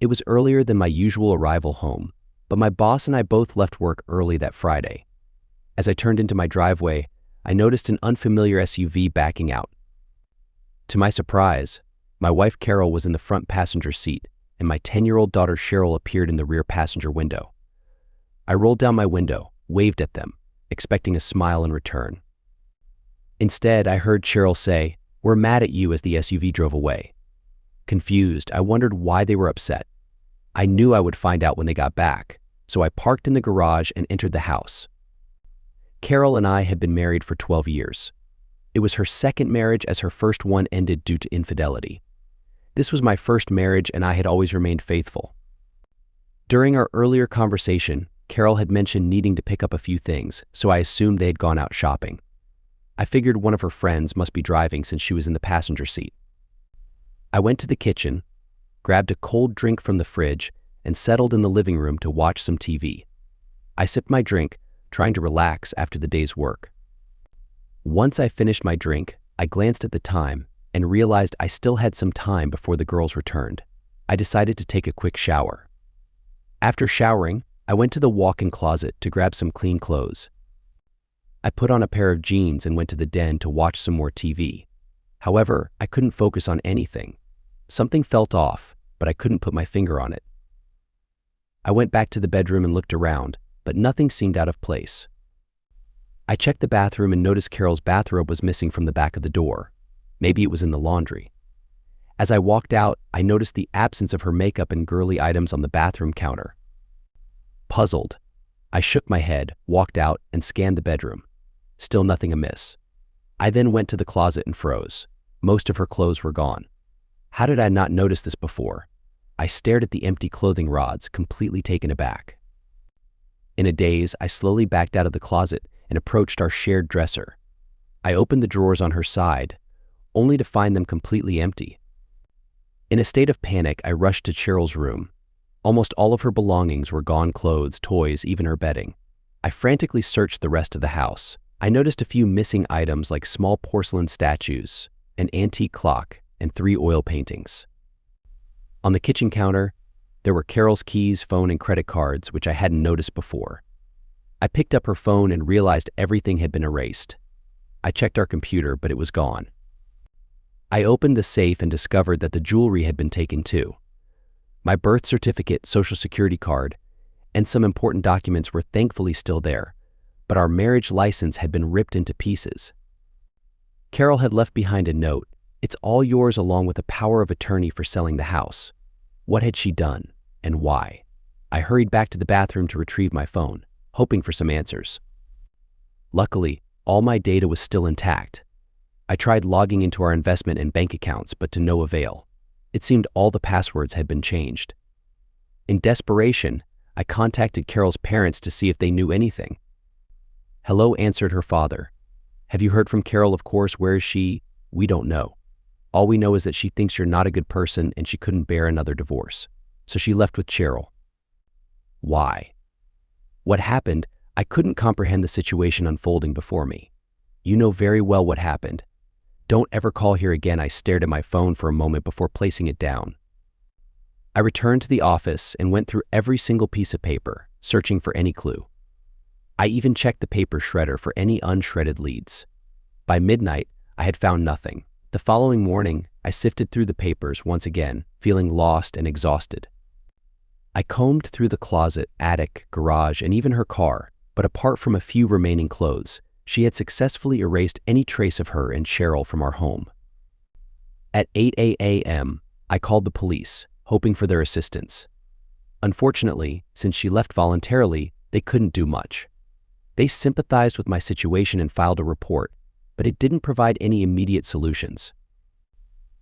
It was earlier than my usual arrival home, but my boss and I both left work early that Friday. As I turned into my driveway, I noticed an unfamiliar SUV backing out. To my surprise, my wife Carol was in the front passenger seat, and my 10-year-old daughter Cheryl appeared in the rear passenger window. I rolled down my window, waved at them, expecting a smile in return. Instead, I heard Cheryl say, "We're mad at you," as the SUV drove away. Confused, I wondered why they were upset. I knew I would find out when they got back, so I parked in the garage and entered the house. Carol and I had been married for 12 years. It was her second marriage, as her first one ended due to infidelity. This was my first marriage, and I had always remained faithful. During our earlier conversation, Carol had mentioned needing to pick up a few things, so I assumed they had gone out shopping. I figured one of her friends must be driving since she was in the passenger seat. I went to the kitchen, grabbed a cold drink from the fridge, and settled in the living room to watch some TV. I sipped my drink, trying to relax after the day's work. Once I finished my drink, I glanced at the time and realized I still had some time before the girls returned. I decided to take a quick shower. After showering, I went to the walk-in closet to grab some clean clothes. I put on a pair of jeans and went to the den to watch some more TV. However, I couldn't focus on anything. Something felt off, but I couldn't put my finger on it. I went back to the bedroom and looked around, but nothing seemed out of place. I checked the bathroom and noticed Carol's bathrobe was missing from the back of the door. Maybe it was in the laundry. As I walked out, I noticed the absence of her makeup and girly items on the bathroom counter. Puzzled, I shook my head, walked out, and scanned the bedroom. Still nothing amiss. I then went to the closet and froze. Most of her clothes were gone. How did I not notice this before? I stared at the empty clothing rods, completely taken aback. In a daze, I slowly backed out of the closet and approached our shared dresser. I opened the drawers on her side, only to find them completely empty. In a state of panic, I rushed to Cheryl's room. Almost all of her belongings were gone: clothes, toys, even her bedding. I frantically searched the rest of the house. I noticed a few missing items like small porcelain statues, an antique clock, and 3 oil paintings. On the kitchen counter, there were Carol's keys, phone, and credit cards, which I hadn't noticed before. I picked up her phone and realized everything had been erased. I checked our computer, but it was gone. I opened the safe and discovered that the jewelry had been taken too. My birth certificate, social security card, and some important documents were thankfully still there, but our marriage license had been ripped into pieces. Carol had left behind a note: "It's all yours," along with a power of attorney for selling the house. What had she done, and why? I hurried back to the bathroom to retrieve my phone, hoping for some answers. Luckily, all my data was still intact. I tried logging into our investment and bank accounts, but to no avail. It seemed all the passwords had been changed. In desperation, I contacted Carol's parents to see if they knew anything. "Hello," answered her father. "Have you heard from Carol? Of course. Where is she?" "We don't know. All we know is that she thinks you're not a good person and she couldn't bear another divorce. So she left with Cheryl." Why? What happened? I couldn't comprehend the situation unfolding before me. "You know very well what happened. Don't ever call here again." I stared at my phone for a moment before placing it down. I returned to the office and went through every single piece of paper, searching for any clue. I even checked the paper shredder for any unshredded leads. By midnight, I had found nothing. The following morning, I sifted through the papers once again, feeling lost and exhausted. I combed through the closet, attic, garage, and even her car, but apart from a few remaining clothes, she had successfully erased any trace of her and Cheryl from our home. At 8 a.m., I called the police, hoping for their assistance. Unfortunately, since she left voluntarily, they couldn't do much. They sympathized with my situation and filed a report, but it didn't provide any immediate solutions.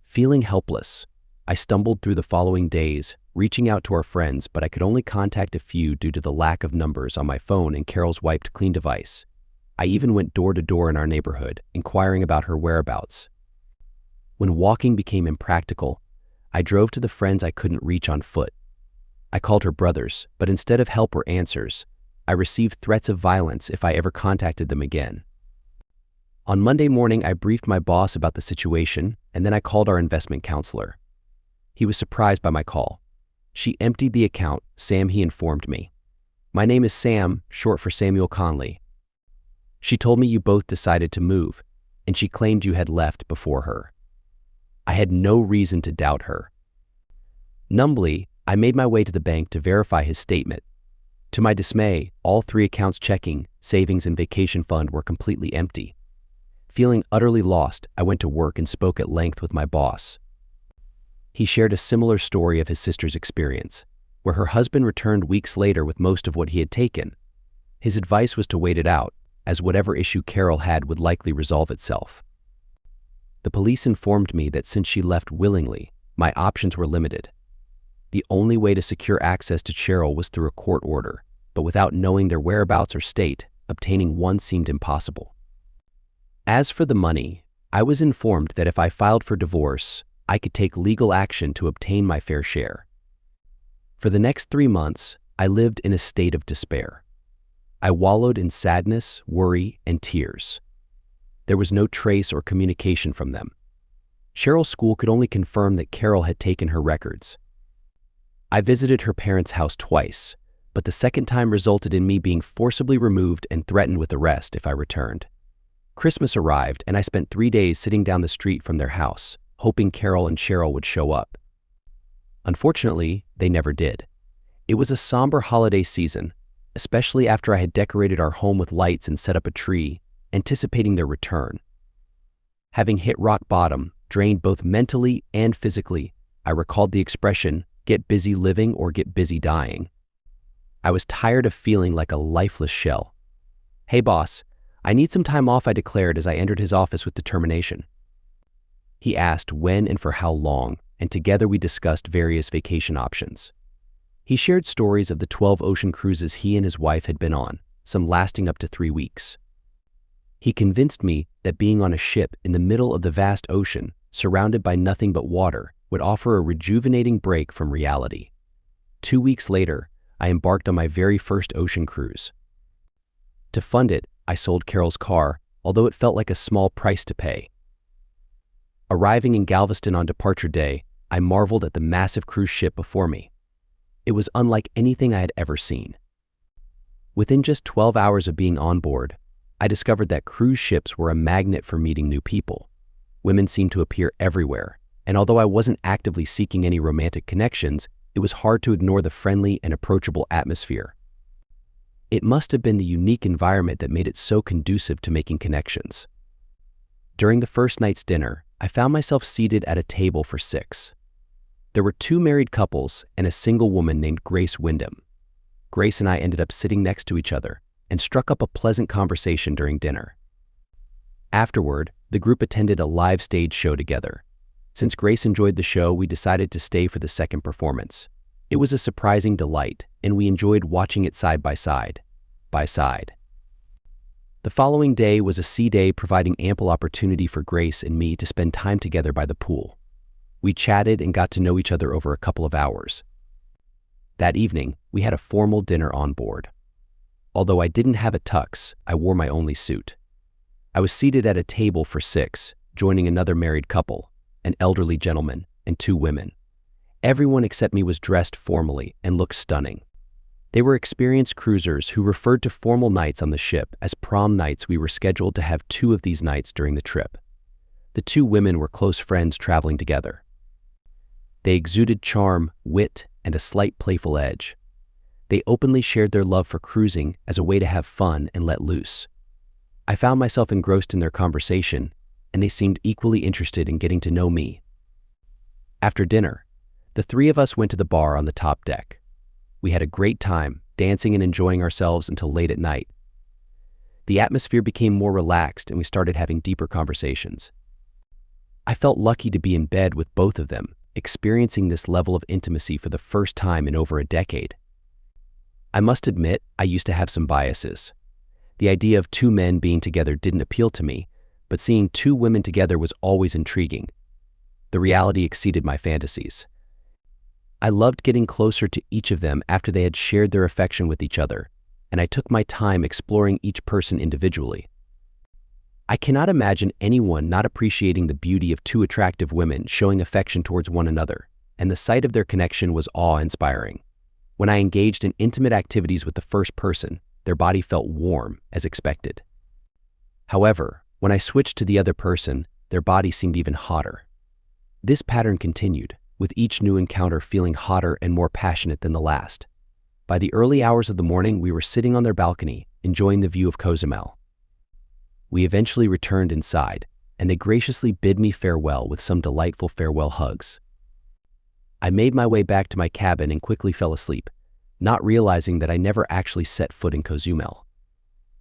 Feeling helpless, I stumbled through the following days, reaching out to our friends, but I could only contact a few due to the lack of numbers on my phone and Carol's wiped clean device. I even went door to door in our neighborhood, inquiring about her whereabouts. When walking became impractical, I drove to the friends I couldn't reach on foot. I called her brothers, but instead of help or answers, I received threats of violence if I ever contacted them again. On Monday morning, I briefed my boss about the situation, and then I called our investment counselor. He was surprised by my call. She emptied the account. Sam, he informed me. My name is Sam, short for Samuel Conley. She told me you both decided to move, and she claimed you had left before her. I had no reason to doubt her. Numbly, I made my way to the bank to verify his statement. To my dismay, all 3 accounts, checking, savings, and vacation fund, were completely empty. Feeling utterly lost, I went to work and spoke at length with my boss. He shared a similar story of his sister's experience, where her husband returned weeks later with most of what he had taken. His advice was to wait it out, as whatever issue Carol had would likely resolve itself. The police informed me that since she left willingly, my options were limited. The only way to secure access to Cheryl was through a court order, but without knowing their whereabouts or state, obtaining one seemed impossible. As for the money, I was informed that if I filed for divorce, I could take legal action to obtain my fair share. For the next 3 months, I lived in a state of despair. I wallowed in sadness, worry, and tears. There was no trace or communication from them. Cheryl's school could only confirm that Carol had taken her records. I visited her parents' house twice, but the second time resulted in me being forcibly removed and threatened with arrest if I returned. Christmas arrived, and I spent 3 days sitting down the street from their house, hoping Carol and Cheryl would show up. Unfortunately, they never did. It was a somber holiday season, especially after I had decorated our home with lights and set up a tree, anticipating their return. Having hit rock bottom, drained both mentally and physically, I recalled the expression, "get busy living or get busy dying." I was tired of feeling like a lifeless shell. "Hey boss, I need some time off," I declared as I entered his office with determination. He asked when and for how long, and together we discussed various vacation options. He shared stories of the 12 ocean cruises he and his wife had been on, some lasting up to 3 weeks. He convinced me that being on a ship in the middle of the vast ocean, surrounded by nothing but water, would offer a rejuvenating break from reality. 2 weeks later, I embarked on my very first ocean cruise. To fund it, I sold Carol's car, although it felt like a small price to pay. Arriving in Galveston on departure day, I marveled at the massive cruise ship before me. It was unlike anything I had ever seen. Within just 12 hours of being on board, I discovered that cruise ships were a magnet for meeting new people. Women seemed to appear everywhere, and although I wasn't actively seeking any romantic connections, it was hard to ignore the friendly and approachable atmosphere. It must have been the unique environment that made it so conducive to making connections. During the first night's dinner, I found myself seated at a table for 6. There were 2 married couples and a single woman named Grace Wyndham. Grace and I ended up sitting next to each other and struck up a pleasant conversation during dinner. Afterward, the group attended a live stage show together. Since Grace enjoyed the show, we decided to stay for the second performance. It was a surprising delight, and we enjoyed watching it side by side. The following day was a sea day, providing ample opportunity for Grace and me to spend time together by the pool. We chatted and got to know each other over a couple of hours. That evening, we had a formal dinner on board. Although I didn't have a tux, I wore my only suit. I was seated at a table for 6, joining another married couple, an elderly gentleman, and 2 women. Everyone except me was dressed formally and looked stunning. They were experienced cruisers who referred to formal nights on the ship as prom nights. We were scheduled to have 2 of these nights during the trip. The 2 women were close friends traveling together. They exuded charm, wit, and a slight playful edge. They openly shared their love for cruising as a way to have fun and let loose. I found myself engrossed in their conversation, and they seemed equally interested in getting to know me. After dinner, the 3 of us went to the bar on the top deck. We had a great time, dancing and enjoying ourselves until late at night. The atmosphere became more relaxed, and we started having deeper conversations. I felt lucky to be in bed with both of them, experiencing this level of intimacy for the first time in over a decade. I must admit, I used to have some biases. The idea of 2 men being together didn't appeal to me, but seeing 2 women together was always intriguing. The reality exceeded my fantasies. I loved getting closer to each of them after they had shared their affection with each other, and I took my time exploring each person individually. I cannot imagine anyone not appreciating the beauty of 2 attractive women showing affection towards one another, and the sight of their connection was awe-inspiring. When I engaged in intimate activities with the first person, their body felt warm, as expected. However, when I switched to the other person, their body seemed even hotter. This pattern continued, with each new encounter feeling hotter and more passionate than the last. By the early hours of the morning, we were sitting on their balcony, enjoying the view of Cozumel. We eventually returned inside, and they graciously bid me farewell with some delightful farewell hugs. I made my way back to my cabin and quickly fell asleep, not realizing that I never actually set foot in Cozumel.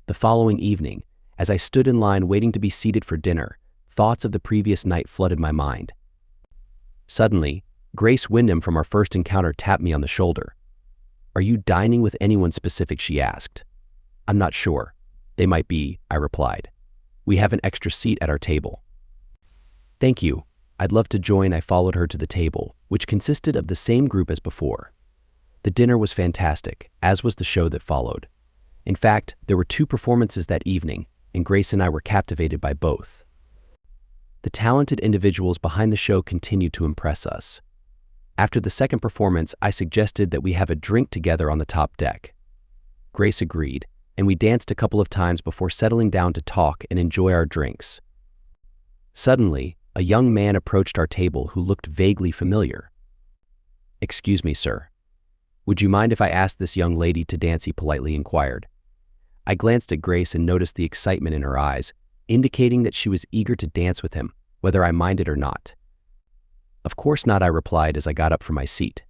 The following evening, as I stood in line waiting to be seated for dinner, thoughts of the previous night flooded my mind. Suddenly, Grace Wyndham from our first encounter tapped me on the shoulder. "Are you dining with anyone specific?" she asked. "I'm not sure. They might be," I replied. "We have an extra seat at our table." "Thank you. I'd love to join." I followed her to the table, which consisted of the same group as before. The dinner was fantastic, as was the show that followed. In fact, there were 2 performances that evening, and Grace and I were captivated by both. The talented individuals behind the show continued to impress us. After the second performance, I suggested that we have a drink together on the top deck. Grace agreed, and we danced a couple of times before settling down to talk and enjoy our drinks. Suddenly, a young man approached our table who looked vaguely familiar. "Excuse me, sir. Would you mind if I asked this young lady to dance?" he politely inquired. I glanced at Grace and noticed the excitement in her eyes, indicating that she was eager to dance with him, whether I minded or not. "Of course not," I replied as I got up from my seat.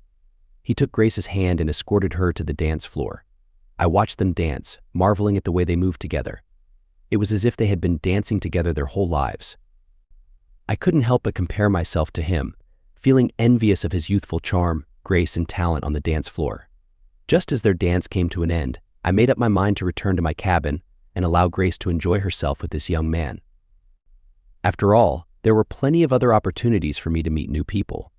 He took Grace's hand and escorted her to the dance floor. I watched them dance, marveling at the way they moved together. It was as if they had been dancing together their whole lives. I couldn't help but compare myself to him, feeling envious of his youthful charm, grace, and talent on the dance floor. Just as their dance came to an end, I made up my mind to return to my cabin and allow Grace to enjoy herself with this young man. After all, there were plenty of other opportunities for me to meet new people.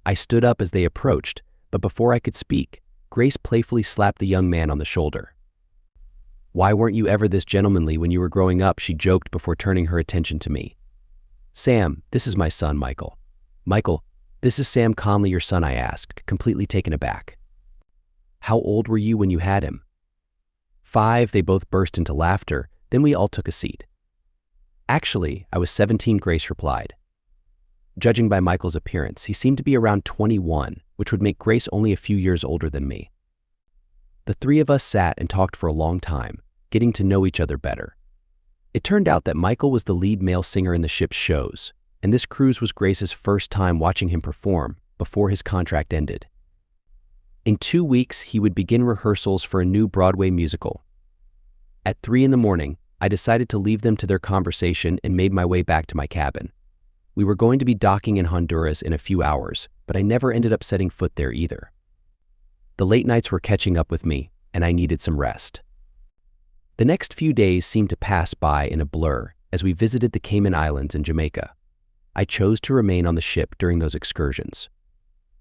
I stood up as they approached, but before I could speak, Grace playfully slapped the young man on the shoulder. "Why weren't you ever this gentlemanly when you were growing up?" she joked before turning her attention to me. "Sam, this is my son, Michael." "Michael, this is Sam Conley, your son?" I asked, completely taken aback. "How old were you when you had him?" 5, they both burst into laughter, then we all took a seat. "Actually, I was 17, Grace replied. Judging by Michael's appearance, he seemed to be around 21, which would make Grace only a few years older than me. The 3 of us sat and talked for a long time, getting to know each other better. It turned out that Michael was the lead male singer in the ship's shows, and this cruise was Grace's first time watching him perform before his contract ended. In 2 weeks, he would begin rehearsals for a new Broadway musical. At 3 in the morning, I decided to leave them to their conversation and made my way back to my cabin. We were going to be docking in Honduras in a few hours, but I never ended up setting foot there either. The late nights were catching up with me, and I needed some rest. The next few days seemed to pass by in a blur as we visited the Cayman Islands and Jamaica. I chose to remain on the ship during those excursions.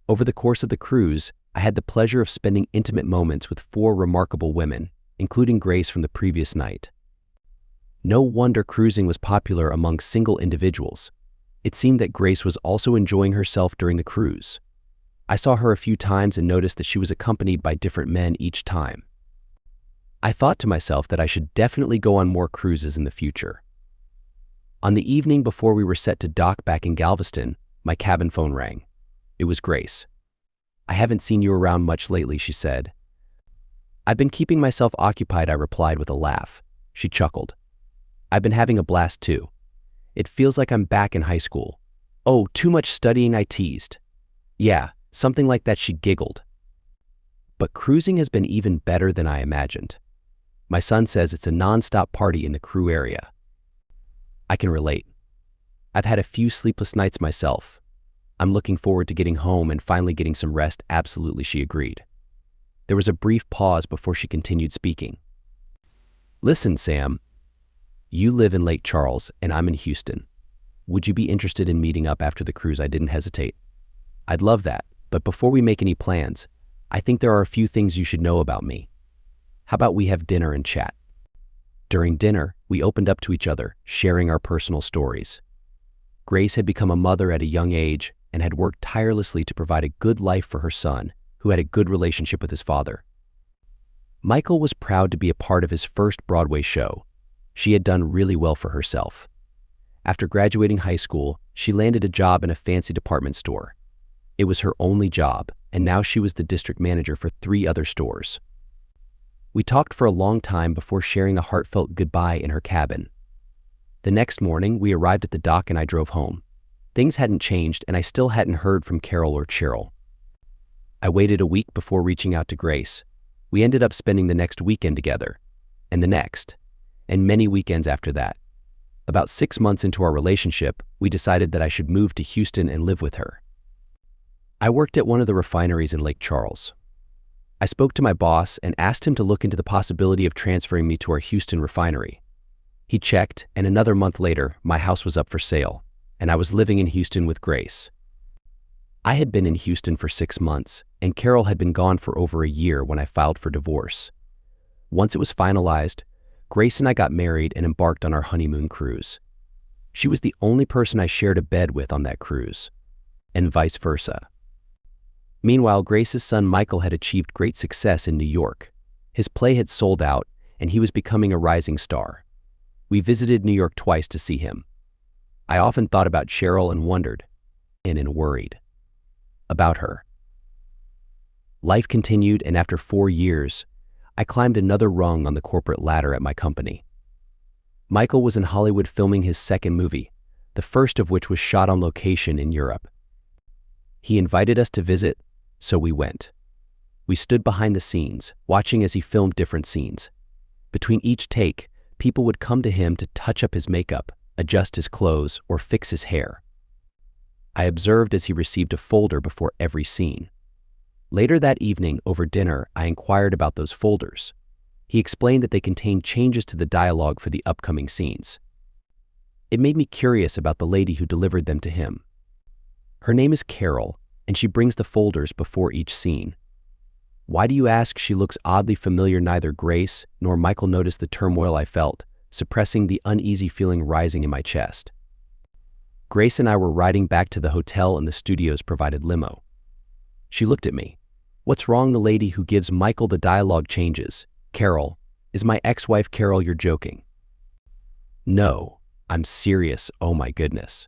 Over the course of the cruise, I had the pleasure of spending intimate moments with 4 remarkable women, including Grace from the previous night. No wonder cruising was popular among single individuals. It seemed that Grace was also enjoying herself during the cruise. I saw her a few times and noticed that she was accompanied by different men each time. I thought to myself that I should definitely go on more cruises in the future. On the evening before we were set to dock back in Galveston, my cabin phone rang. It was Grace. "I haven't seen you around much lately," she said. "I've been keeping myself occupied," I replied with a laugh. She chuckled. "I've been having a blast too. It feels like I'm back in high school." "Oh, too much studying," I teased. "Yeah, something like that," she giggled. But cruising has been even better than I imagined. My son says it's a non-stop party in the crew area. I can relate. I've had a few sleepless nights myself. I'm looking forward to getting home and finally getting some rest. Absolutely, she agreed. There was a brief pause before she continued speaking. "Listen, Sam, you live in Lake Charles and I'm in Houston. Would you be interested in meeting up after the cruise?" I didn't hesitate. "I'd love that, but before we make any plans, I think there are a few things you should know about me. How about we have dinner and chat?" During dinner, we opened up to each other, sharing our personal stories. Grace had become a mother at a young age, and had worked tirelessly to provide a good life for her son, who had a good relationship with his father. Michael was proud to be a part of his first Broadway show. She had done really well for herself. After graduating high school, she landed a job in a fancy department store. It was her only job, and now she was the district manager for 3 other stores. We talked for a long time before sharing a heartfelt goodbye in her cabin. The next morning, we arrived at the dock and I drove home. Things hadn't changed, and I still hadn't heard from Carol or Cheryl. I waited a week before reaching out to Grace. We ended up spending the next weekend together, and the next, and many weekends after that. About 6 months into our relationship, we decided that I should move to Houston and live with her. I worked at one of the refineries in Lake Charles. I spoke to my boss and asked him to look into the possibility of transferring me to our Houston refinery. He checked, and another month later, my house was up for sale, and I was living in Houston with Grace. I had been in Houston for 6 months, and Carol had been gone for over a year when I filed for divorce. Once it was finalized, Grace and I got married and embarked on our honeymoon cruise. She was the only person I shared a bed with on that cruise, and vice versa. Meanwhile, Grace's son Michael had achieved great success in New York. His play had sold out, and he was becoming a rising star. We visited New York twice to see him. I often thought about Cheryl and wondered, and worried about her. Life continued, and after 4 years, I climbed another rung on the corporate ladder at my company. Michael was in Hollywood filming his second movie, the first of which was shot on location in Europe. He invited us to visit, so we went. We stood behind the scenes, watching as he filmed different scenes. Between each take, people would come to him to touch up his makeup, adjust his clothes, or fix his hair. I observed as he received a folder before every scene. Later that evening, over dinner, I inquired about those folders. He explained that they contained changes to the dialogue for the upcoming scenes. It made me curious about the lady who delivered them to him. Her name is Carol, and she brings the folders before each scene. Why do you ask? She looks oddly familiar. Neither Grace nor Michael noticed the turmoil I felt, suppressing the uneasy feeling rising in my chest. Grace and I were riding back to the hotel in the studio's provided limo. She looked at me. What's wrong? The lady who gives Michael the dialogue changes. Carol, is my ex-wife. Carol, you're joking. No, I'm serious. Oh my goodness.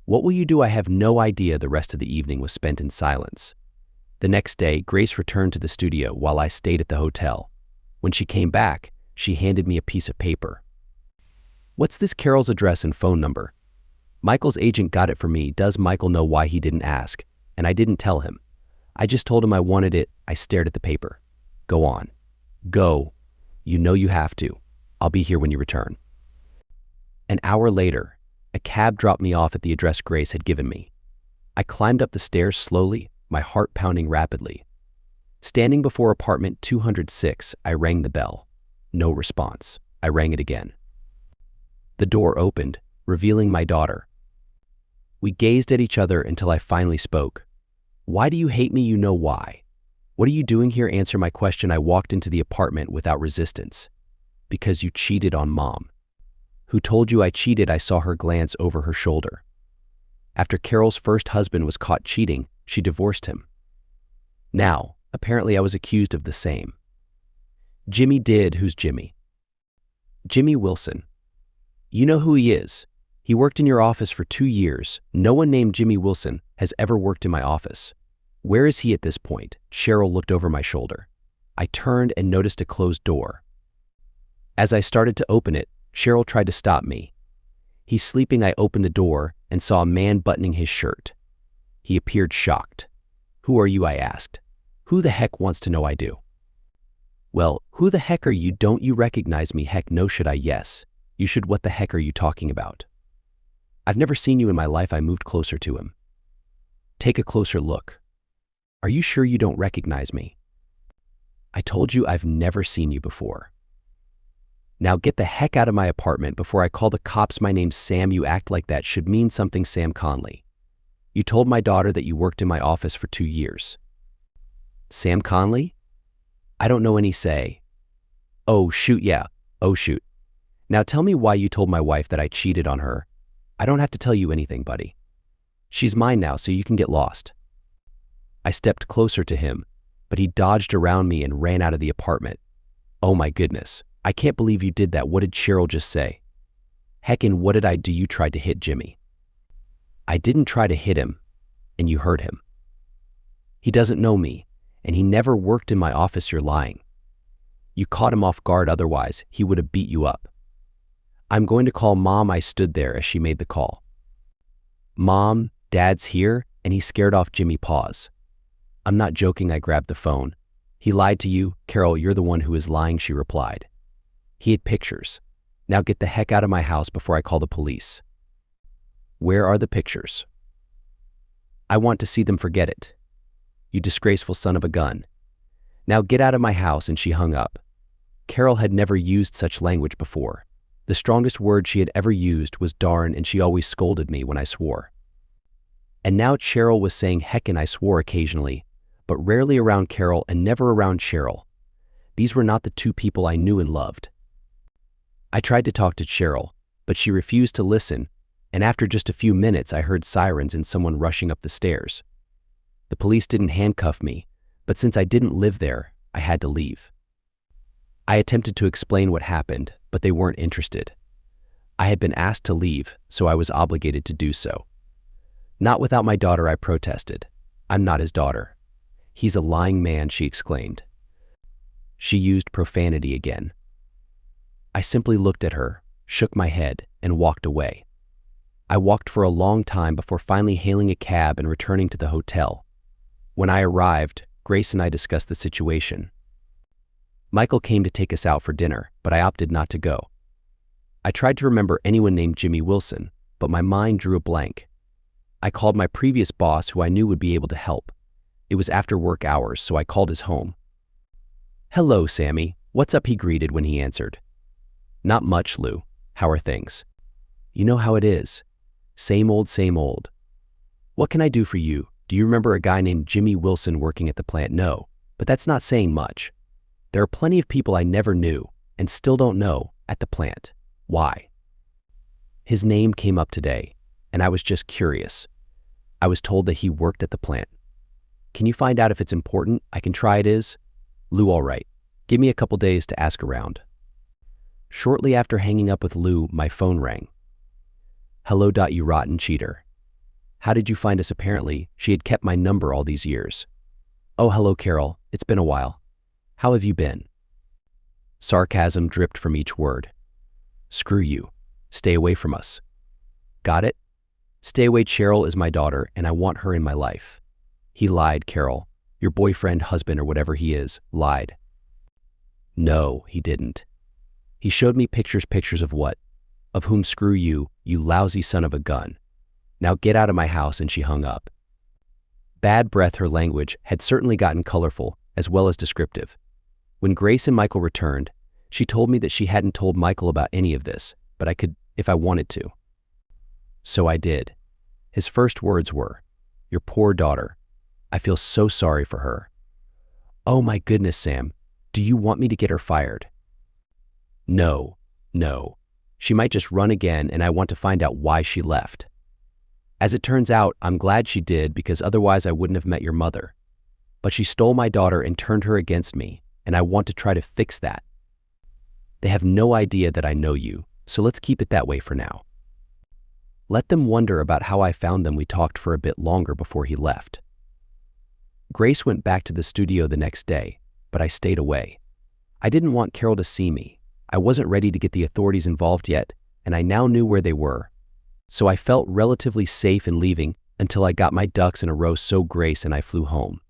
What will you do? I have no idea. The rest of the evening was spent in silence. The next day, Grace returned to the studio while I stayed at the hotel. When she came back, she handed me a piece of paper. What's this? Carol's address and phone number. Michael's agent got it for me. Does Michael know why he didn't ask? And I didn't tell him. I just told him I wanted it. I stared at the paper. Go on. Go. You know you have to. I'll be here when you return. An hour later, a cab dropped me off at the address Grace had given me. I climbed up the stairs slowly, my heart pounding rapidly. Standing before apartment 206, I rang the bell. No response. I rang it again. The door opened, revealing my daughter. We gazed at each other until I finally spoke. Why do you hate me? You know why. What are you doing here? Answer my question. I walked into the apartment without resistance. Because you cheated on Mom. Who told you I cheated? I saw her glance over her shoulder. After Carol's first husband was caught cheating, she divorced him. Now, apparently I was accused of the same. Jimmy did. Who's Jimmy? Jimmy Wilson. You know who he is. He worked in your office for 2 years. No one named Jimmy Wilson has ever worked in my office. Where is he at this point? Cheryl looked over my shoulder. I turned and noticed a closed door. As I started to open it, Cheryl tried to stop me. He's sleeping. I opened the door and saw a man buttoning his shirt. He appeared shocked. Who are you? I asked. Who the heck wants to know? I do. Well, who the heck are you? Don't you recognize me? Heck no. Should I? Yes. You should. What the heck are you talking about? I've never seen you in my life. I moved closer to him. Take a closer look. Are you sure you don't recognize me? I told you I've never seen you before. Now get the heck out of my apartment before I call the cops. My name's Sam. You act like that should mean something. Sam Conley. You told my daughter that you worked in my office for 2 years. Sam Conley? I don't know any say. Oh shoot, yeah. Oh shoot. Now tell me why you told my wife that I cheated on her. I don't have to tell you anything, buddy. She's mine now, so you can get lost." I stepped closer to him, but he dodged around me and ran out of the apartment. "Oh my goodness, I can't believe you did that. What did Cheryl just say?" "Heckin', what did I do? You tried to hit Jimmy." "I didn't try to hit him, and you hurt him. He doesn't know me, and he never worked in my office. You're lying. You caught him off guard, otherwise he would have beat you up." "I'm going to call Mom." I stood there as she made the call. "Mom, Dad's here," and he scared off Jimmy. Pause. "I'm not joking." I grabbed the phone. "He lied to you, Carol. You're the one who is lying," she replied. "He had pictures. Now get the heck out of my house before I call the police." "Where are the pictures?" "I want to see them." "Forget it. You disgraceful son of a gun. Now get out of my house," and she hung up. Carol had never used such language before. The strongest word she had ever used was darn, and she always scolded me when I swore. And now Cheryl was saying heckin'. I swore occasionally, but rarely around Carol and never around Cheryl. These were not the two people I knew and loved. I tried to talk to Cheryl, but she refused to listen, and after just a few minutes I heard sirens and someone rushing up the stairs. The police didn't handcuff me, but since I didn't live there, I had to leave. I attempted to explain what happened, but they weren't interested. I had been asked to leave, so I was obligated to do so. "Not without my daughter," I protested. "I'm not his daughter." "He's a lying man," she exclaimed. She used profanity again. I simply looked at her, shook my head, and walked away. I walked for a long time before finally hailing a cab and returning to the hotel. When I arrived, Grace and I discussed the situation. Michael came to take us out for dinner, but I opted not to go. I tried to remember anyone named Jimmy Wilson, but my mind drew a blank. I called my previous boss, who I knew would be able to help. It was after work hours, so I called his home. "Hello, Sammy. What's up?" he greeted when he answered. "Not much, Lou. How are things?" "You know how it is. Same old, same old." "What can I do for you? Do you remember a guy named Jimmy Wilson working at the plant?" "No, but that's not saying much. There are plenty of people I never knew, and still don't know, at the plant. Why?" "His name came up today, and I was just curious. I was told that he worked at the plant. Can you find out if it's important? I can try it is." "Lou, all right. Give me a couple days to ask around." Shortly after hanging up with Lou, my phone rang. "Hello, you rotten cheater. How did you find us?" Apparently, she had kept my number all these years. "Oh, hello, Carol. It's been a while. How have you been?" Sarcasm dripped from each word. "Screw you. Stay away from us." "Got it? Stay away. Cheryl is my daughter, and I want her in my life." "He lied, Carol. Your boyfriend, husband, or whatever he is, lied." "No, he didn't. He showed me pictures of what? Of whom? Screw you, you lousy son of a gun. Now get out of my house," and she hung up. Bad breath. Her language had certainly gotten colorful, as well as descriptive. When Grace and Michael returned, she told me that she hadn't told Michael about any of this, but I could if I wanted to. So I did. His first words were, "Your poor daughter. I feel so sorry for her." "Oh my goodness, Sam. Do you want me to get her fired?" No. She might just run again, and I want to find out why she left. As it turns out, I'm glad she did, because otherwise I wouldn't have met your mother. But she stole my daughter and turned her against me, and I want to try to fix that. They have no idea that I know you, so let's keep it that way for now. Let them wonder about how I found them. We talked for a bit longer before he left. Grace went back to the studio the next day, but I stayed away. I didn't want Carol to see me. I wasn't ready to get the authorities involved yet, and I now knew where they were. So I felt relatively safe in leaving until I got my ducks in a row. So Grace and I flew home.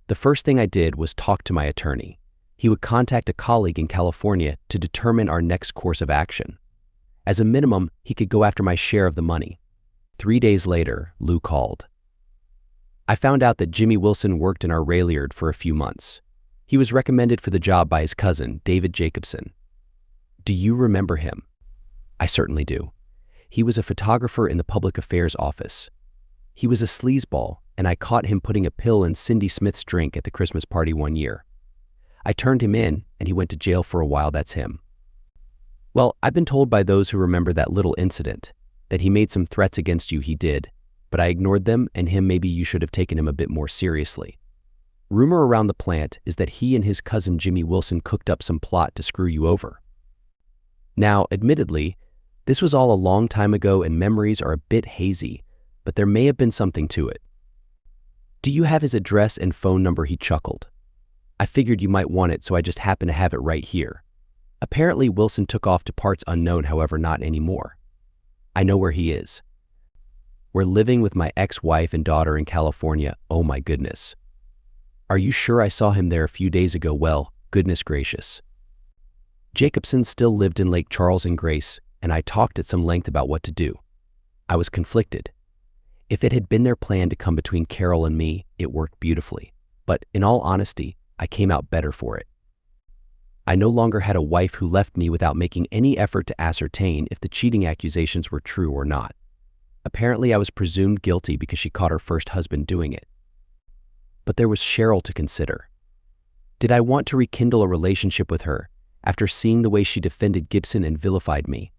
The first thing I did was talk to my attorney. He would contact a colleague in California to determine our next course of action. As a minimum, he could go after my share of the money. 3 days later, Lou called. I found out that Jimmy Wilson worked in our railyard for a few months. He was recommended for the job by his cousin, David Jacobson. Do you remember him? I certainly do. He was a photographer in the public affairs office. He was a sleazeball, and I caught him putting a pill in Cindy Smith's drink at the Christmas party one year. I turned him in, and he went to jail for a while. That's him. Well, I've been told by those who remember that little incident that he made some threats against you. He did, but I ignored them, and him maybe you should have taken him a bit more seriously. Rumor around the plant is that he and his cousin Jimmy Wilson cooked up some plot to screw you over. Now, admittedly, this was all a long time ago and memories are a bit hazy, but there may have been something to it. Do you have his address and phone number? He chuckled. I figured you might want it, so I just happen to have it right here. Apparently, Wilson took off to parts unknown, however, not anymore. I know where he is. We're living with my ex-wife and daughter in California. Oh my goodness. Are you sure? I saw him there a few days ago. Well, goodness gracious. Jacobson still lived in Lake Charles and Grace, and I talked at some length about what to do. I was conflicted. If it had been their plan to come between Carol and me, it worked beautifully. But in all honesty, I came out better for it. I no longer had a wife who left me without making any effort to ascertain if the cheating accusations were true or not. Apparently, I was presumed guilty because she caught her first husband doing it. But there was Cheryl to consider. Did I want to rekindle a relationship with her after seeing the way she defended Gibson and vilified me?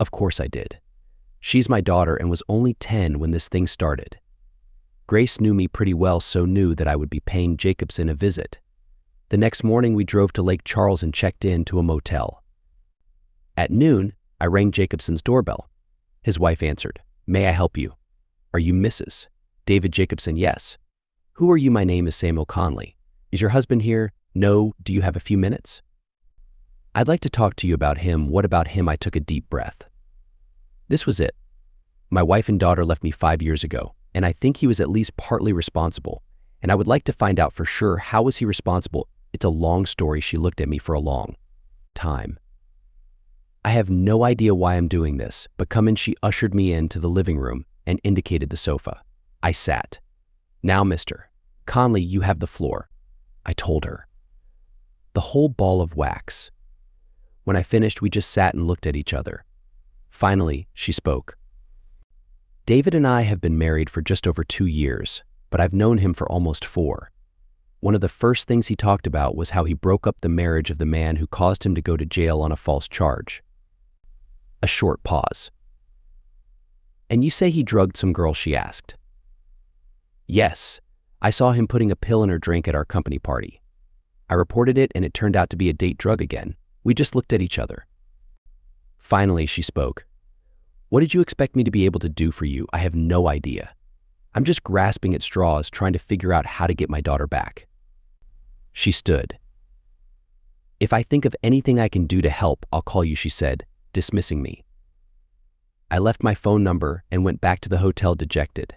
Of course I did. She's my daughter and was only 10 when this thing started. Grace knew me pretty well, so knew that I would be paying Jacobson a visit. The next morning, we drove to Lake Charles and checked in to a motel. At noon, I rang Jacobson's doorbell. His wife answered. May I help you? Are you Mrs. David Jacobson? Yes. Who are you? My name is Samuel Conley. Is your husband here? No. Do you have a few minutes? I'd like to talk to you about him. What about him? I took a deep breath. This was it. My wife and daughter left me 5 years ago, and I think he was at least partly responsible, and I would like to find out for sure how was he responsible. It's a long story. She looked at me for a long time. I have no idea why I'm doing this, but come in. She ushered me into the living room and indicated the sofa. I sat. Now, Mr. Conley, you have the floor, I told her. The whole ball of wax. When I finished, we just sat and looked at each other. Finally, she spoke. David and I have been married for just over 2 years, but I've known him for almost 4. One of the first things he talked about was how he broke up the marriage of the man who caused him to go to jail on a false charge. A short pause. And you say he drugged some girl? She asked. Yes, I saw him putting a pill in her drink at our company party. I reported it and it turned out to be a date drug again. We just looked at each other. Finally, she spoke. What did you expect me to be able to do for you? I have no idea. I'm just grasping at straws, trying to figure out how to get my daughter back. She stood. If I think of anything I can do to help, I'll call you, she said, dismissing me. I left my phone number and went back to the hotel dejected.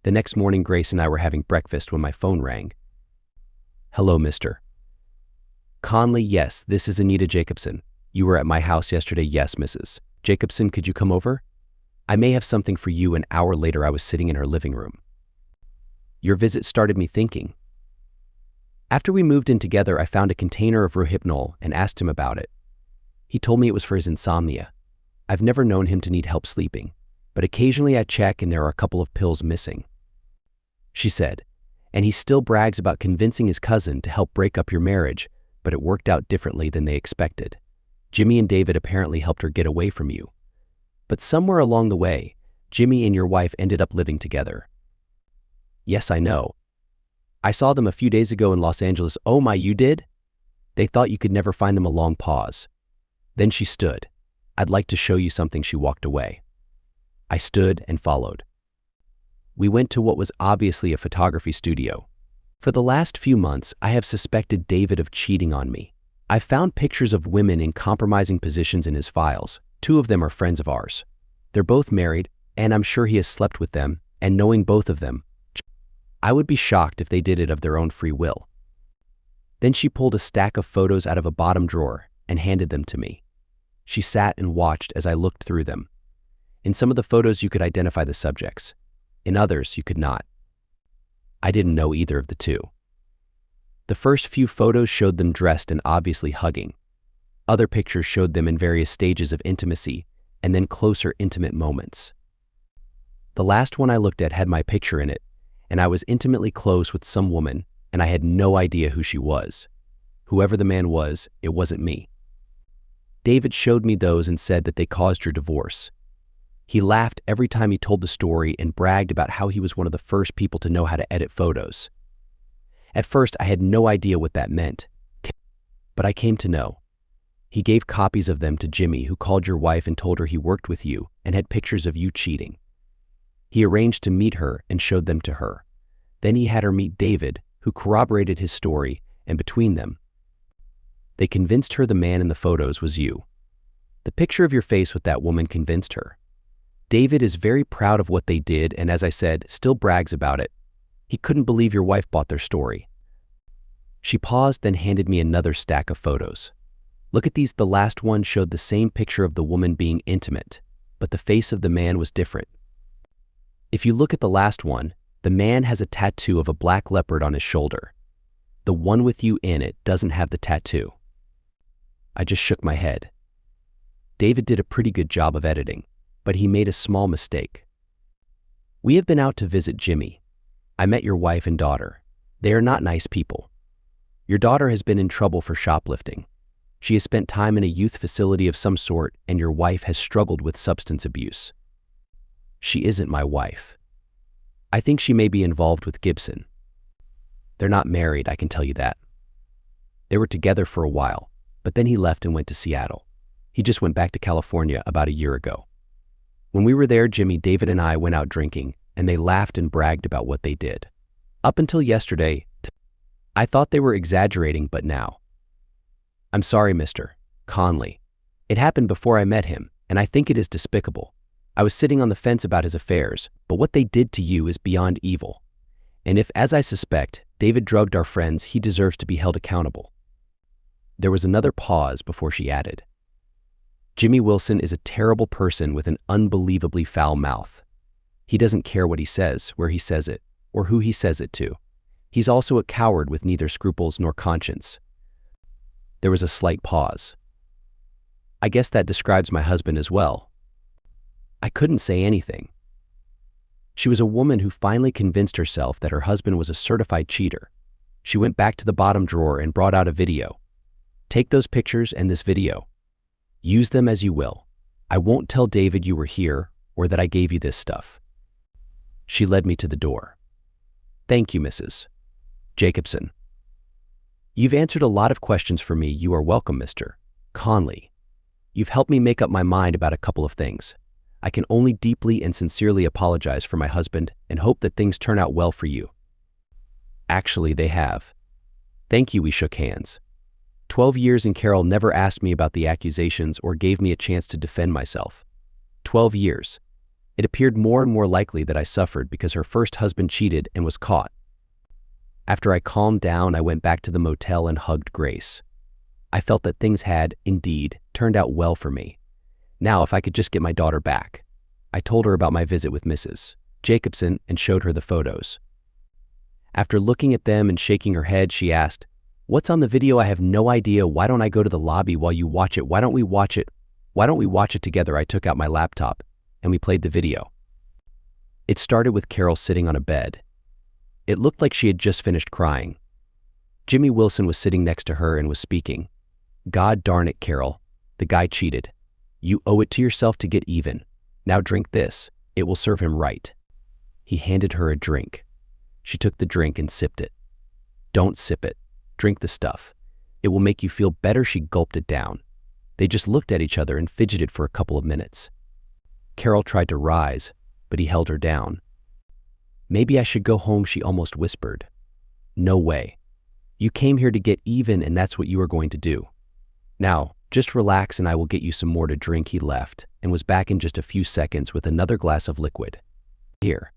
The next morning, Grace and I were having breakfast when my phone rang. Hello, Mr. Conley. Yes, this is Anita Jacobson. You were at my house yesterday? Yes, Mrs. Jacobson. Could you come over? I may have something for you. An hour later, I was sitting in her living room. Your visit started me thinking. After we moved in together, I found a container of Rohypnol and asked him about it. He told me it was for his insomnia. I've never known him to need help sleeping, but occasionally I check and there are a couple of pills missing. She said, and he still brags about convincing his cousin to help break up your marriage, but it worked out differently than they expected. Jimmy and David apparently helped her get away from you. But somewhere along the way, Jimmy and your wife ended up living together. Yes, I know. I saw them a few days ago in Los Angeles. Oh my, you did? They thought you could never find them. A long pause. Then she stood. I'd like to show you something. She walked away. I stood and followed. We went to what was obviously a photography studio. For the last few months, I have suspected David of cheating on me. I've found pictures of women in compromising positions in his files. 2 of them are friends of ours. They're both married, and I'm sure he has slept with them, and knowing both of them, I would be shocked if they did it of their own free will. Then she pulled a stack of photos out of a bottom drawer and handed them to me. She sat and watched as I looked through them. In some of the photos you could identify the subjects. In others you could not. I didn't know either of the 2. The first few photos showed them dressed and obviously hugging. Other pictures showed them in various stages of intimacy and then closer intimate moments. The last one I looked at had my picture in it, and I was intimately close with some woman, and I had no idea who she was. Whoever the man was, it wasn't me. David showed me those and said that they caused your divorce. He laughed every time he told the story and bragged about how he was one of the first people to know how to edit photos. At first, I had no idea what that meant, but I came to know. He gave copies of them to Jimmy, who called your wife and told her he worked with you and had pictures of you cheating. He arranged to meet her and showed them to her. Then he had her meet David, who corroborated his story, and between them, they convinced her the man in the photos was you. The picture of your face with that woman convinced her. David is very proud of what they did and, as I said, still brags about it. He couldn't believe your wife bought their story. She paused, then handed me another stack of photos. Look at these. The last one showed the same picture of the woman being intimate, but the face of the man was different. If you look at the last one, the man has a tattoo of a black leopard on his shoulder. The one with you in it doesn't have the tattoo. I just shook my head. David did a pretty good job of editing, but he made a small mistake. We have been out to visit Jimmy. I met your wife and daughter. They are not nice people. Your daughter has been in trouble for shoplifting. She has spent time in a youth facility of some sort, and your wife has struggled with substance abuse. She isn't my wife. I think she may be involved with Gibson. They're not married, I can tell you that. They were together for a while, but then he left and went to Seattle. He just went back to California about a year ago. When we were there, Jimmy, David, and I went out drinking, and they laughed and bragged about what they did. Up until yesterday, I thought they were exaggerating, but now. I'm sorry, Mr. Conley. It happened before I met him, and I think it is despicable. I was sitting on the fence about his affairs, but what they did to you is beyond evil. And if, as I suspect, David drugged our friends, he deserves to be held accountable. There was another pause before she added, Jimmy Wilson is a terrible person with an unbelievably foul mouth. He doesn't care what he says, where he says it, or who he says it to. He's also a coward with neither scruples nor conscience. There was a slight pause. I guess that describes my husband as well. I couldn't say anything. She was a woman who finally convinced herself that her husband was a certified cheater. She went back to the bottom drawer and brought out a video. Take those pictures and this video. Use them as you will. I won't tell David you were here or that I gave you this stuff. She led me to the door. Thank you, Mrs. Jacobson. You've answered a lot of questions for me. You are welcome, Mr. Conley. You've helped me make up my mind about a couple of things. I can only deeply and sincerely apologize for my husband and hope that things turn out well for you. Actually, they have. Thank you. We shook hands. 12 years and Carol never asked me about the accusations or gave me a chance to defend myself. 12 years. It appeared more and more likely that I suffered because her first husband cheated and was caught. After I calmed down, I went back to the motel and hugged Grace. I felt that things had, indeed, turned out well for me. Now, if I could just get my daughter back. I told her about my visit with Mrs. Jacobson and showed her the photos. After looking at them and shaking her head, she asked, "What's on the video? I have no idea. Why don't I go to the lobby while you watch it? Why don't we watch it? Why don't we watch it together?" I took out my laptop and we played the video. It started with Carol sitting on a bed. It looked like she had just finished crying. Jimmy Wilson was sitting next to her and was speaking. "God darn it, Carol. The guy cheated. You owe it to yourself to get even. Now drink this. It will serve him right." He handed her a drink. She took the drink and sipped it. "Don't sip it. Drink the stuff. It will make you feel better." She gulped it down. They just looked at each other and fidgeted for a couple of minutes. Carol tried to rise, but he held her down. "Maybe I should go home," she almost whispered. "No way. You came here to get even, and that's what you are going to do. Now, just relax and I will get you some more to drink." He left and was back in just a few seconds with another glass of liquid. "Here.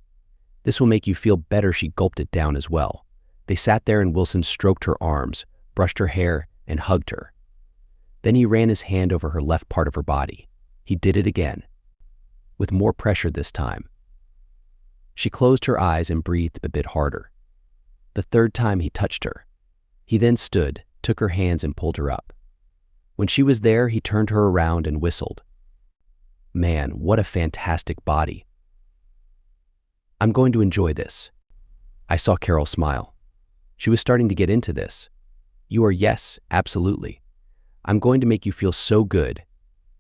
This will make you feel better." She gulped it down as well. They sat there and Wilson stroked her arms, brushed her hair, and hugged her. Then he ran his hand over her left part of her body. He did it again, with more pressure this time. She closed her eyes and breathed a bit harder. The third time he touched her. He then stood, took her hands and pulled her up. When she was there, he turned her around and whistled. "Man, what a fantastic body. I'm going to enjoy this." I saw Carol smile. She was starting to get into this. "You are, yes, absolutely. I'm going to make you feel so good.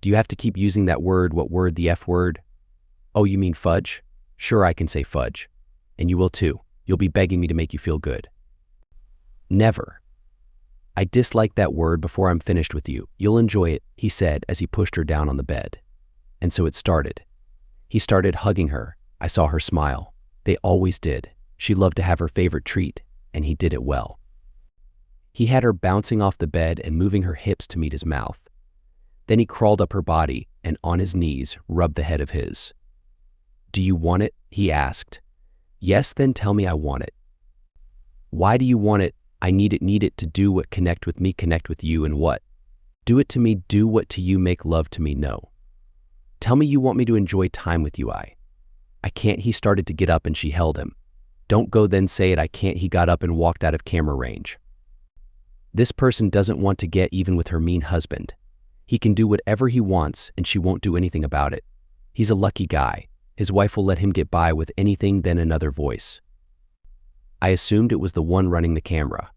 Do you have to keep using that word? What word? The F word?" Oh, you mean fudge? Sure, I can say fudge. And you will too. You'll be begging me to make you feel good. Never. I dislike that word before I'm finished with you. You'll enjoy it, he said as he pushed her down on the bed. And so it started. He started hugging her. I saw her smile. They always did. She loved to have her favorite treat, and he did it well. He had her bouncing off the bed and moving her hips to meet his mouth. Then he crawled up her body and on his knees rubbed the head of his. Do you want it? He asked. Yes, then tell me I want it. Why do you want it? I need it to do what connect with me, connect with you, and what? Do it to me, do what to you, make love to me, no. Tell me you want me to enjoy time with you, I can't. He started to get up and she held him. Don't go, then say it, I can't. He got up and walked out of camera range. This person doesn't want to get even with her mean husband. He can do whatever he wants and she won't do anything about it. He's a lucky guy. His wife will let him get by with anything. Then another voice. I assumed it was the one running the camera.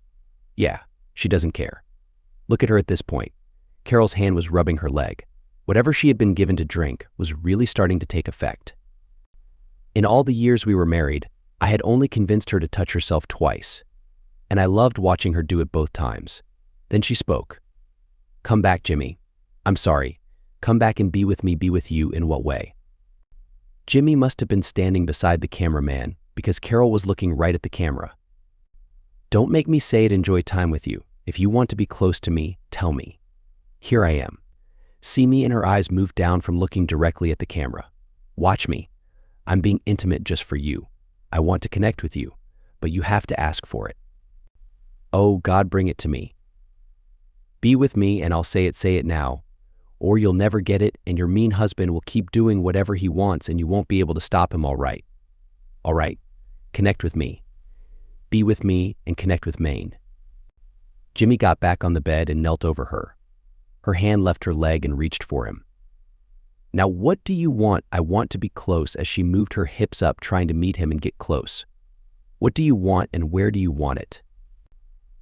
Yeah, she doesn't care. Look at her at this point. Carol's hand was rubbing her leg. Whatever she had been given to drink was really starting to take effect. In all the years we were married, I had only convinced her to touch herself twice, and I loved watching her do it both times. Then she spoke. Come back, Jimmy. I'm sorry. Come back and be with me. Be with you in what way? Jimmy must have been standing beside the cameraman because Carol was looking right at the camera. Don't make me say it. Enjoy time with you. If you want to be close to me, tell me. Here I am. See me? And her eyes moved down from looking directly at the camera. Watch me. I'm being intimate just for you. I want to connect with you, but you have to ask for it. Oh, God, bring it to me. Be with me and I'll say it now, or you'll never get it and your mean husband will keep doing whatever he wants and you won't be able to stop him. All right. All right. Connect with me. Be with me and connect with Maine. Jimmy got back on the bed and knelt over her. Her hand left her leg and reached for him. Now what do you want? I want to be close, as she moved her hips up trying to meet him and get close. What do you want and where do you want it?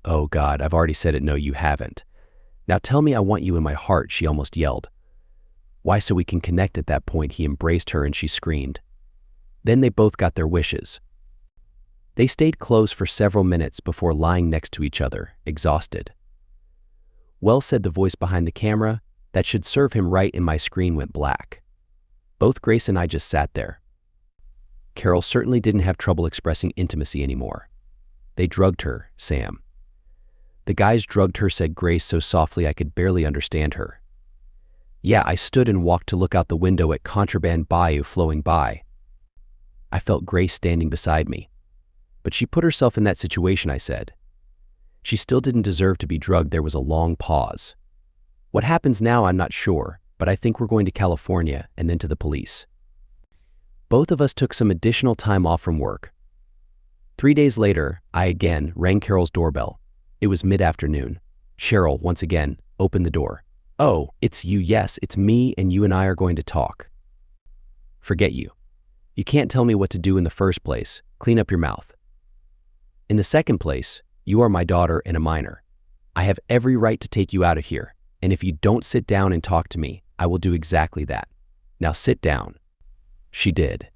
Oh God, I've already said it. No, you haven't. Now tell me I want you in my heart, she almost yelled. Why? So we can connect. At that point he embraced her and she screamed. Then they both got their wishes. They stayed close for several minutes before lying next to each other, exhausted. Well, said the voice behind the camera, that should serve him right, and my screen went black. Both Grace and I just sat there. Carol certainly didn't have trouble expressing intimacy anymore. They drugged her, Sam. The guys drugged her, said Grace so softly I could barely understand her. Yeah, I stood and walked to look out the window at Contraband Bayou flowing by. I felt Grace standing beside me. But she put herself in that situation, I said. She still didn't deserve to be drugged. There was a long pause. What happens now, I'm not sure, but I think we're going to California and then to the police. Both of us took some additional time off from work. 3 days later, I again rang Carol's doorbell. It was mid-afternoon. Cheryl, once again, opened the door. Oh, it's you. Yes, it's me, and you and I are going to talk. Forget you. You can't tell me what to do in the first place. Clean up your mouth. In the second place, you are my daughter and a minor. I have every right to take you out of here. And if you don't sit down and talk to me, I will do exactly that. Now sit down. She did.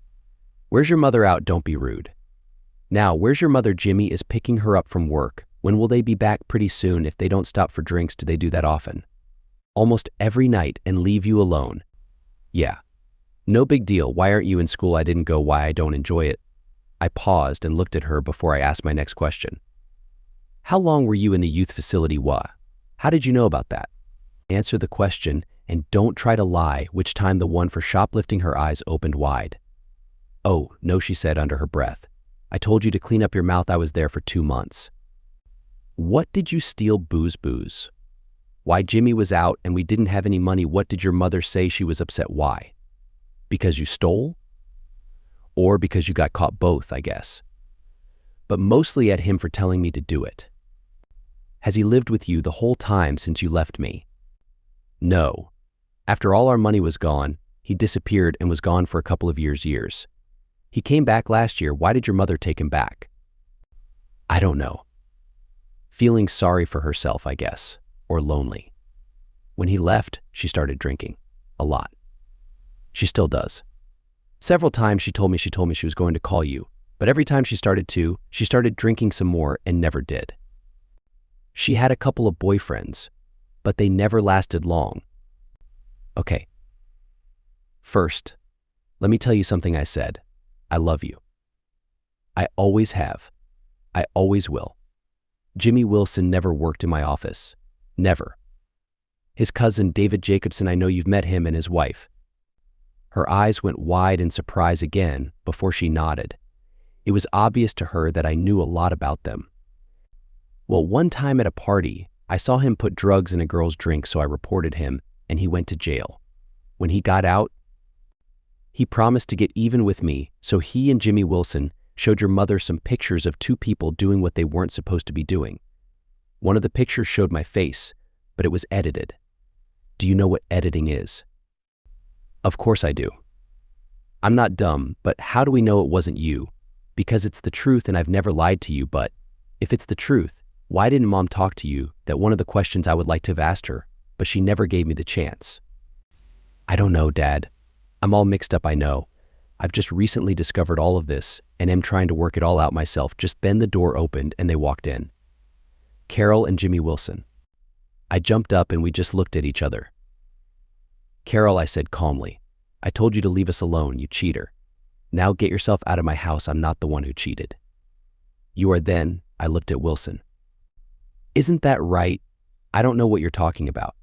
Where's your mother? Out, don't be rude. Now, where's your mother? Jimmy is picking her up from work. When will they be back? Pretty soon. If they don't stop for drinks, do they do that often? Almost every night, and leave you alone. Yeah. No big deal. Why aren't you in school? I didn't go. Why? I don't enjoy it. I paused and looked at her before I asked my next question. How long were you in the youth facility? What? How did you know about that? Answer the question, and don't try to lie. Which time? The one for shoplifting. Her eyes opened wide. Oh, no, she said under her breath. I told you to clean up your mouth. I was there for 2 months. What did you steal? Booze. Why? Jimmy was out and we didn't have any money. What did your mother say? She was upset. Why? Because you stole? Or because you got caught? Both, I guess. But mostly at him for telling me to do it. Has he lived with you the whole time since you left me? No. After all our money was gone, he disappeared and was gone for a couple of years. He came back last year. Why did your mother take him back? I don't know. Feeling sorry for herself, I guess, or lonely. When he left, she started drinking. A lot. She still does. Several times she told me she was going to call you, but every time she started drinking some more and never did. She had a couple of boyfriends, but they never lasted long. Okay. First, let me tell you something I said. I love you. I always have. I always will. Jimmy Wilson never worked in my office. Never. His cousin, David Jacobson, I know you've met him and his wife. Her eyes went wide in surprise again before she nodded. It was obvious to her that I knew a lot about them. Well, one time at a party, I saw him put drugs in a girl's drink, so I reported him, and he went to jail. When he got out, he promised to get even with me, so he and Jimmy Wilson showed your mother some pictures of two people doing what they weren't supposed to be doing. One of the pictures showed my face, but it was edited. Do you know what editing is? Of course I do. I'm not dumb, but how do we know it wasn't you? Because it's the truth and I've never lied to you, but if it's the truth, why didn't Mom talk to you? That one of the questions I would like to have asked her, but she never gave me the chance. I don't know, Dad. I'm all mixed up, I know. I've just recently discovered all of this and am trying to work it all out myself. Just then the door opened and they walked in. Carol and Jimmy Wilson. I jumped up and we just looked at each other. Carol, I said calmly, I told you to leave us alone, you cheater. Now get yourself out of my house. I'm not the one who cheated. You are then, I looked at Wilson. Isn't that right? I don't know what you're talking about.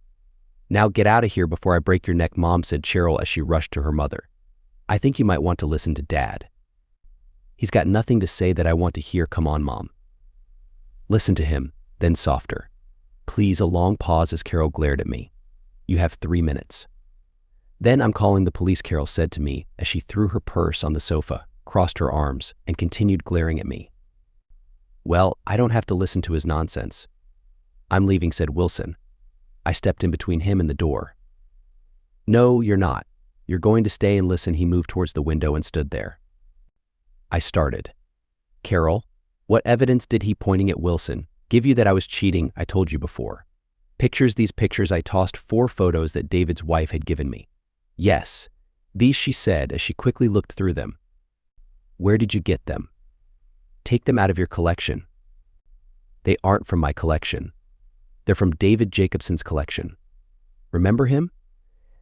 Now get out of here before I break your neck, Mom, said Cheryl as she rushed to her mother. I think you might want to listen to Dad. He's got nothing to say that I want to hear. Come on, Mom. Listen to him, then softer. Please, a long pause as Carol glared at me. You have 3 minutes. Then I'm calling the police, Carol said to me as she threw her purse on the sofa, crossed her arms, and continued glaring at me. Well, I don't have to listen to his nonsense. I'm leaving, said Wilson. I stepped in between him and the door. No, you're not. You're going to stay and listen. He moved towards the window and stood there. I started. Carol, what evidence did he, pointing at Wilson, give you that I was cheating? I told you before. Pictures, these pictures. I tossed 4 photos that David's wife had given me. Yes, these, she said as she quickly looked through them. Where did you get them? Take them out of your collection. They aren't from my collection. They're from David Jacobson's collection. Remember him?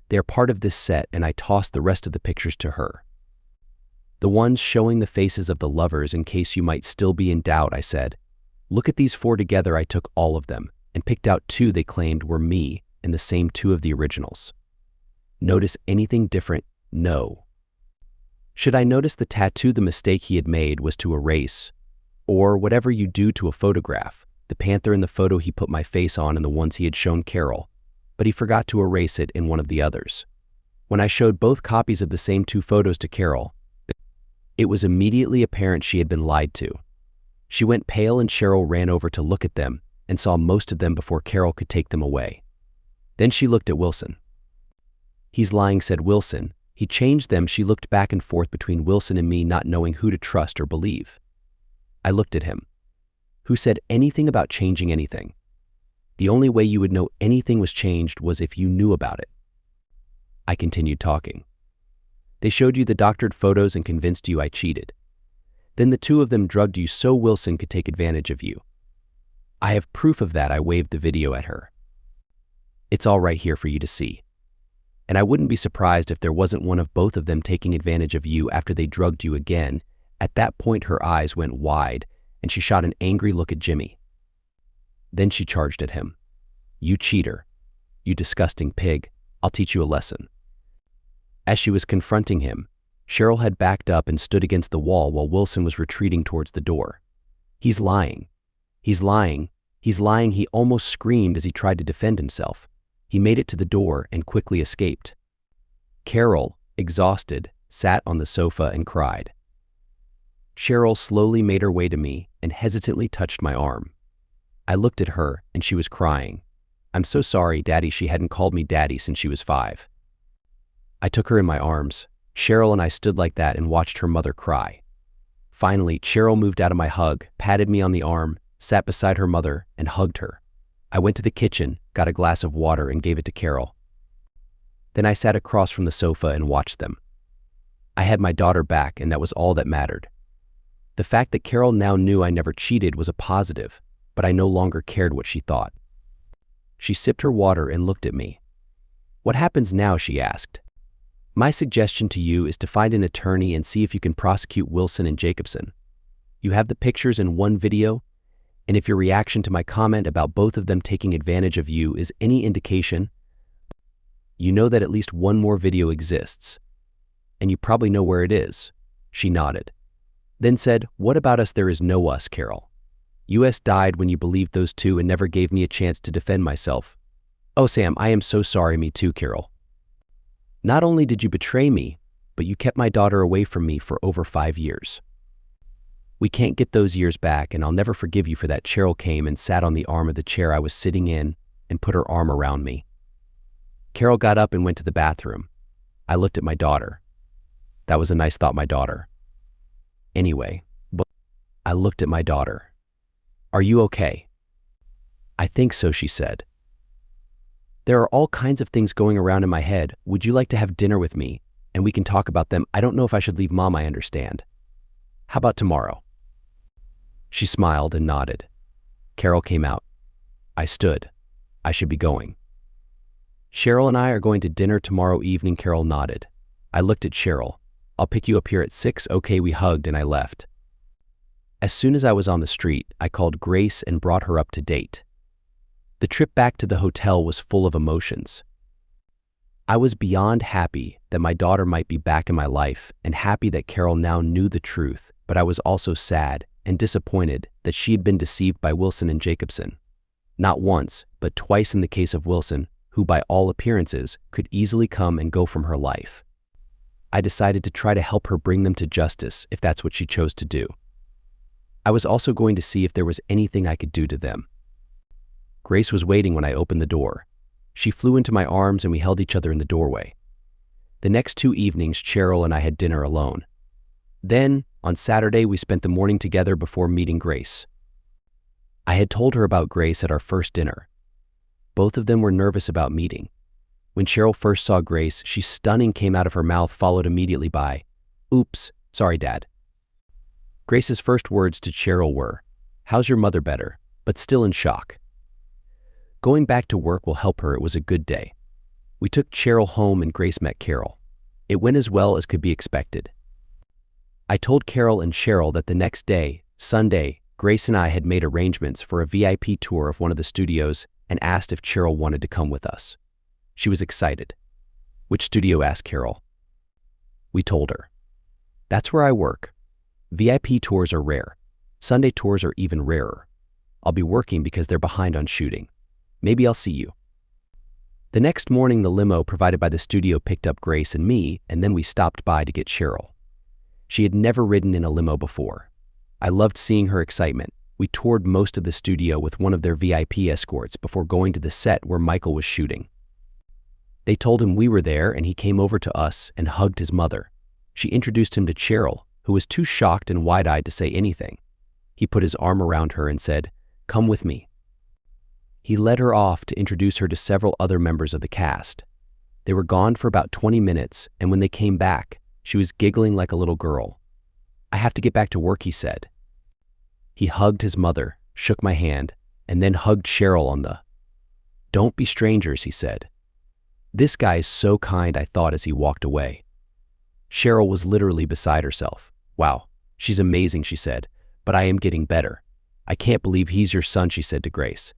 They're part of this set, and I tossed the rest of the pictures to her. The ones showing the faces of the lovers, in case you might still be in doubt, I said. Look at these 4 together. I took all of them and picked out 2 they claimed were me and the same 2 of the originals. Notice anything different? No. Should I notice the tattoo? The mistake he had made was to erase, or whatever you do to a photograph, the panther in the photo he put my face on and the ones he had shown Carol, but he forgot to erase it in one of the others. When I showed both copies of the same 2 photos to Carol, it was immediately apparent she had been lied to. She went pale and Cheryl ran over to look at them and saw most of them before Carol could take them away. Then she looked at Wilson. He's lying, said Wilson. He changed them. She looked back and forth between Wilson and me, not knowing who to trust or believe. I looked at him. Who said anything about changing anything? The only way you would know anything was changed was if you knew about it. I continued talking. They showed you the doctored photos and convinced you I cheated. Then the 2 of them drugged you so Wilson could take advantage of you. I have proof of that. I waved the video at her. It's all right here for you to see. And I wouldn't be surprised if there wasn't one of both of them taking advantage of you after they drugged you again. At that point, her eyes went wide, and she shot an angry look at Jimmy. Then she charged at him. You cheater. You disgusting pig. I'll teach you a lesson. As she was confronting him, Cheryl had backed up and stood against the wall while Wilson was retreating towards the door. He's lying. He's lying. He's lying. He almost screamed as he tried to defend himself. He made it to the door and quickly escaped. Carol, exhausted, sat on the sofa and cried. Cheryl slowly made her way to me and hesitantly touched my arm. I looked at her and she was crying. I'm so sorry, Daddy. She hadn't called me Daddy since she was 5. I took her in my arms. Cheryl and I stood like that and watched her mother cry. Finally, Cheryl moved out of my hug, patted me on the arm, sat beside her mother, and hugged her. I went to the kitchen, got a glass of water, and gave it to Carol. Then I sat across from the sofa and watched them. I had my daughter back, and that was all that mattered. The fact that Carol now knew I never cheated was a positive, but I no longer cared what she thought. She sipped her water and looked at me. "What happens now?" she asked. "My suggestion to you is to find an attorney and see if you can prosecute Wilson and Jacobson. You have the pictures in one video, and if your reaction to my comment about both of them taking advantage of you is any indication, you know that at least one more video exists, and you probably know where it is." She nodded, then said, "What about us? There is no us, Carol. US died when you believed those two and never gave me a chance to defend myself." "Oh, Sam, I am so sorry." "Me too, Carol. Not only did you betray me, but you kept my daughter away from me for over 5 years. We can't get those years back, and I'll never forgive you for that." Cheryl came and sat on the arm of the chair I was sitting in and put her arm around me. Carol got up and went to the bathroom. I looked at my daughter. That was a nice thought, my daughter. Anyway, but I looked at my daughter. "Are you okay?" "I think so," she said. "There are all kinds of things going around in my head. Would you like to have dinner with me, and we can talk about them? I don't know if I should leave Mom, I understand. How about tomorrow?" She smiled and nodded. Carol came out. I stood. I should be going. "Cheryl and I are going to dinner tomorrow evening." Carol nodded. I looked at Cheryl. "I'll pick you up here at 6. Okay." We hugged and I left. As soon as I was on the street, I called Grace and brought her up to date. The trip back to the hotel was full of emotions. I was beyond happy that my daughter might be back in my life and happy that Carol now knew the truth, but I was also sad and disappointed that she had been deceived by Wilson and Jacobson. Not once, but twice in the case of Wilson, who by all appearances could easily come and go from her life. I decided to try to help her bring them to justice if that's what she chose to do. I was also going to see if there was anything I could do to them. Grace was waiting when I opened the door. She flew into my arms and we held each other in the doorway. The next 2 evenings, Cheryl and I had dinner alone. Then, on Saturday, we spent the morning together before meeting Grace. I had told her about Grace at our first dinner. Both of them were nervous about meeting. When Cheryl first saw Grace, she stunning came out of her mouth, followed immediately by, "Oops, sorry, Dad." Grace's first words to Cheryl were, "How's your mother?" Better, but still in shock. Going back to work will help her. It was a good day. We took Cheryl home and Grace met Carol. It went as well as could be expected. I told Carol and Cheryl that the next day, Sunday, Grace and I had made arrangements for a VIP tour of one of the studios and asked if Cheryl wanted to come with us. She was excited. "Which studio?" asked Carol. We told her. "That's where I work. VIP tours are rare. Sunday tours are even rarer. I'll be working because they're behind on shooting. Maybe I'll see you." The next morning, the limo provided by the studio picked up Grace and me, and then we stopped by to get Cheryl. She had never ridden in a limo before. I loved seeing her excitement. We toured most of the studio with one of their VIP escorts before going to the set where Michael was shooting. They told him we were there, and he came over to us and hugged his mother. She introduced him to Cheryl, who was too shocked and wide-eyed to say anything. He put his arm around her and said, "Come with me." He led her off to introduce her to several other members of the cast. They were gone for about 20 minutes, and when they came back, she was giggling like a little girl. "I have to get back to work," he said. He hugged his mother, shook my hand, and then hugged Cheryl on the. "Don't be strangers," he said. "This guy is so kind," I thought as he walked away. Cheryl was literally beside herself. "Wow, she's amazing," she said, "but I am getting better. I can't believe he's your son," she said to Grace.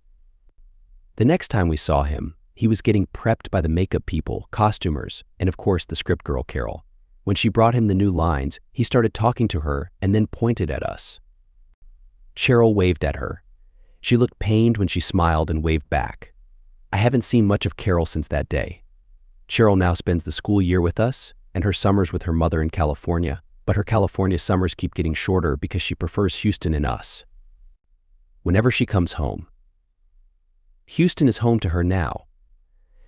The next time we saw him, he was getting prepped by the makeup people, costumers, and of course the script girl, Carol. When she brought him the new lines, he started talking to her and then pointed at us. Cheryl waved at her. She looked pained when she smiled and waved back. I haven't seen much of Carol since that day. Cheryl now spends the school year with us and her summers with her mother in California, but her California summers keep getting shorter because she prefers Houston and us. Whenever she comes home, Houston is home to her now.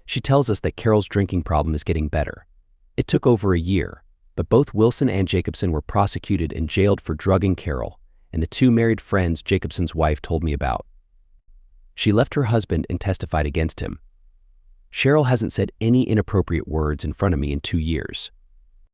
She tells us that Carol's drinking problem is getting better. It took over a year, but both Wilson and Jacobson were prosecuted and jailed for drugging Carol and the 2 married friends Jacobson's wife told me about. She left her husband and testified against him. Cheryl hasn't said any inappropriate words in front of me in 2 years.